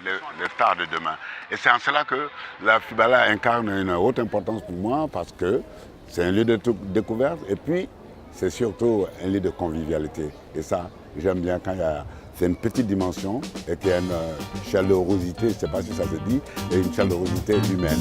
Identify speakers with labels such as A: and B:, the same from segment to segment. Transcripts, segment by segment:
A: les stars de demain. Et c'est en cela que la Fibala incarne une haute importance pour moi parce que c'est un lieu de découverte et puis c'est surtout un lieu de convivialité. Et ça, j'aime bien quand c'est une petite dimension et qu'il y a une chaleurosité, je ne sais pas si ça se dit, et une chaleurosité humaine.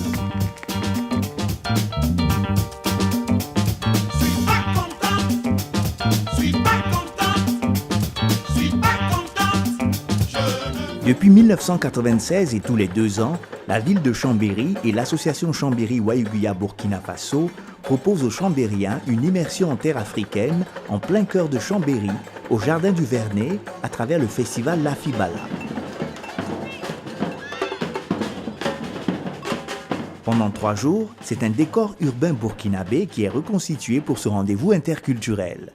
B: Depuis 1996 et tous les 2 ans, la ville de Chambéry et l'association Chambéry-Waïguya Burkina Faso proposent aux Chambériens une immersion en terre africaine en plein cœur de Chambéry, au Jardin du Vernet, à travers le festival La Fibala. Pendant 3 jours, c'est un décor urbain burkinabé qui est reconstitué pour ce rendez-vous interculturel.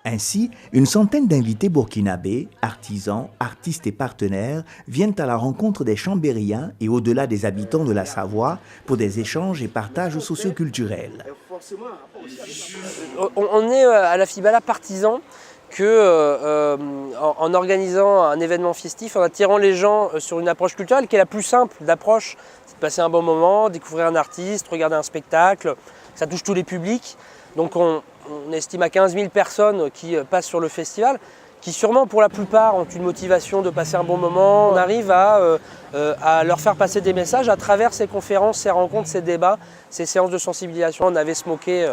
B: Ainsi, une centaine d'invités burkinabés, artisans, artistes et partenaires viennent à la rencontre des Chambériens et au-delà des habitants de la Savoie pour des échanges et partages socioculturels.
C: On est à la Fibala partisans en organisant un événement festif, en attirant les gens sur une approche culturelle qui est la plus simple d'approche. C'est de passer un bon moment, découvrir un artiste, regarder un spectacle, ça touche tous les publics. Donc on estime à 15 000 personnes qui passent sur le festival, qui sûrement pour la plupart ont une motivation de passer un bon moment. On arrive à leur faire passer des messages à travers ces conférences, ces rencontres, ces débats, ces séances de sensibilisation. On avait Smoké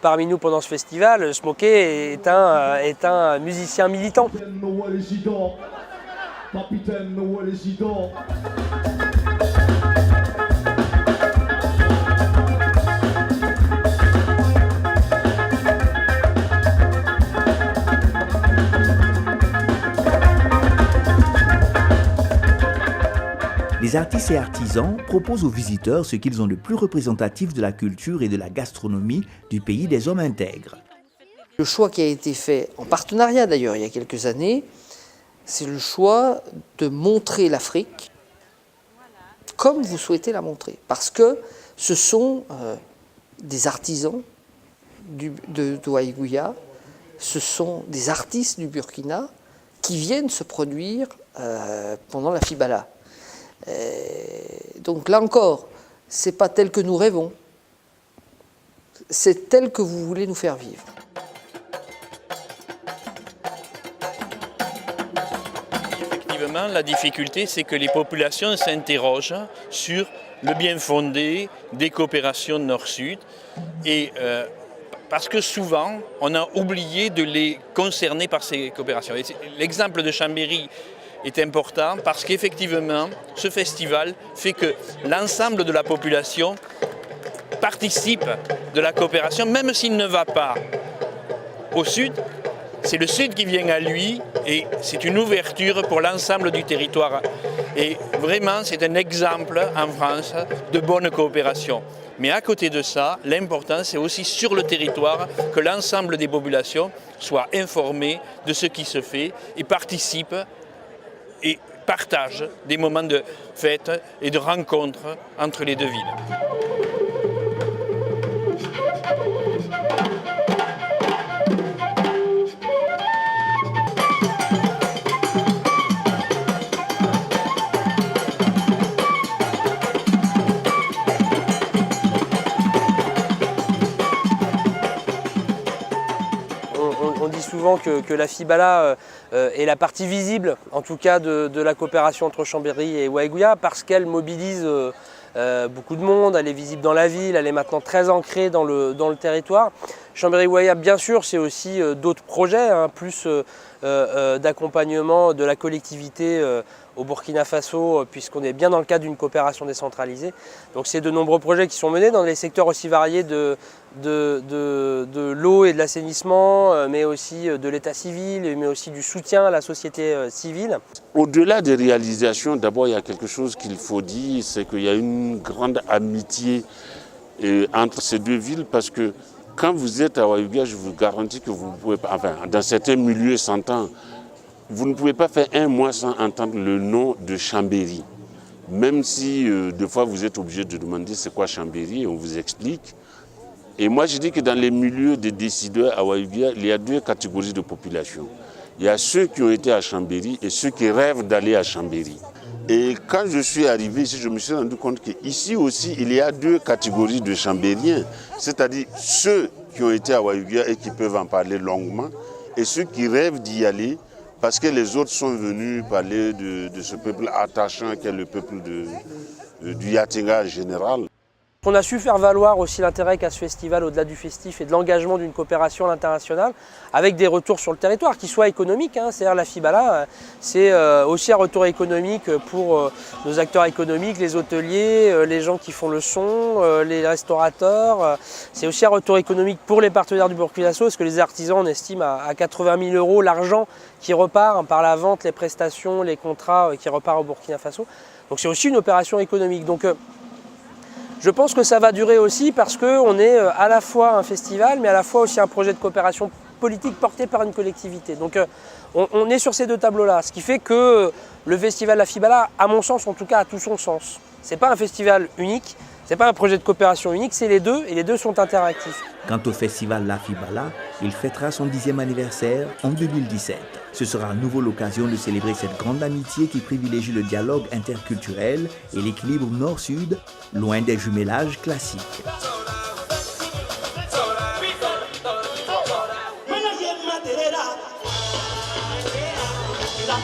C: parmi nous pendant ce festival. Smoké est un musicien militant.
B: Les artistes et artisans proposent aux visiteurs ce qu'ils ont de plus représentatif de la culture et de la gastronomie du pays des hommes intègres.
D: Le choix qui a été fait, en partenariat d'ailleurs il y a quelques années, c'est le choix de montrer l'Afrique comme vous souhaitez la montrer. Parce que ce sont des artisans de Waïguya, ce sont des artistes du Burkina qui viennent se produire pendant la Fibala. Donc là encore, ce n'est pas tel que nous rêvons, c'est tel que vous voulez nous faire vivre.
E: Effectivement, la difficulté, c'est que les populations s'interrogent sur le bien fondé des coopérations nord-sud et parce que souvent, on a oublié de les concerner par ces coopérations. L'exemple de Chambéry est important parce qu'effectivement, ce festival fait que l'ensemble de la population participe de la coopération, même s'il ne va pas au sud, c'est le sud qui vient à lui et c'est une ouverture pour l'ensemble du territoire. Et vraiment, c'est un exemple en France de bonne coopération. Mais à côté de ça, l'important, c'est aussi sur le territoire que l'ensemble des populations soient informées de ce qui se fait et participent et partagent des moments de fête et de rencontres entre les deux villes.
C: On dit souvent que la Fibala est la partie visible, en tout cas de la coopération entre Chambéry et Waïguya, parce qu'elle mobilise beaucoup de monde, elle est visible dans la ville, elle est maintenant très ancrée dans le territoire. Chambéry-Waïguya, bien sûr, c'est aussi d'autres projets, plus d'accompagnement de la collectivité au Burkina Faso, puisqu'on est bien dans le cadre d'une coopération décentralisée. Donc c'est de nombreux projets qui sont menés dans des secteurs aussi variés de l'eau et de l'assainissement, mais aussi de l'état civil, mais aussi du soutien à la société civile.
F: Au-delà des réalisations, d'abord il y a quelque chose qu'il faut dire, c'est qu'il y a une grande amitié entre ces deux villes, parce que quand vous êtes à Waïguya, je vous garantis que vous pouvez pas, enfin dans certains milieux s'entend, vous ne pouvez pas faire un mois sans entendre le nom de Chambéry. Même si des fois vous êtes obligé de demander c'est quoi Chambéry, et on vous explique. Et moi je dis que dans les milieux des décideurs à Waïguya, il y a deux catégories de population. Il y a ceux qui ont été à Chambéry et ceux qui rêvent d'aller à Chambéry. Et quand je suis arrivé ici, je me suis rendu compte qu'ici aussi, il y a deux catégories de Chambériens. C'est-à-dire ceux qui ont été à Waïouguia et qui peuvent en parler longuement, et ceux qui rêvent d'y aller, parce que les autres sont venus parler de ce peuple attachant qu'est le peuple du Yatinga en général.
C: On a su faire valoir aussi l'intérêt qu'a ce festival au-delà du festif et de l'engagement d'une coopération internationale avec des retours sur le territoire qui soient économiques. C'est-à-dire la FIBALA, c'est aussi un retour économique pour nos acteurs économiques, les hôteliers, les gens qui font le son, les restaurateurs. C'est aussi un retour économique pour les partenaires du Burkina Faso parce que les artisans, on estime à 80 000 € l'argent qui repart par la vente, les prestations, les contrats qui repart au Burkina Faso. Donc c'est aussi une opération économique. Donc, je pense que ça va durer aussi parce qu'on est à la fois un festival, mais à la fois aussi un projet de coopération politique porté par une collectivité. Donc on est sur ces deux tableaux-là, ce qui fait que le festival La FIBALA, à mon sens en tout cas, a tout son sens. Ce n'est pas un festival unique, ce n'est pas un projet de coopération unique, c'est les deux, et les deux sont interactifs.
B: Quant au festival La FIBALA, il fêtera son 10e anniversaire en 2017. Ce sera à nouveau l'occasion de célébrer cette grande amitié qui privilégie le dialogue interculturel et l'équilibre nord-sud, loin des jumelages classiques.
G: La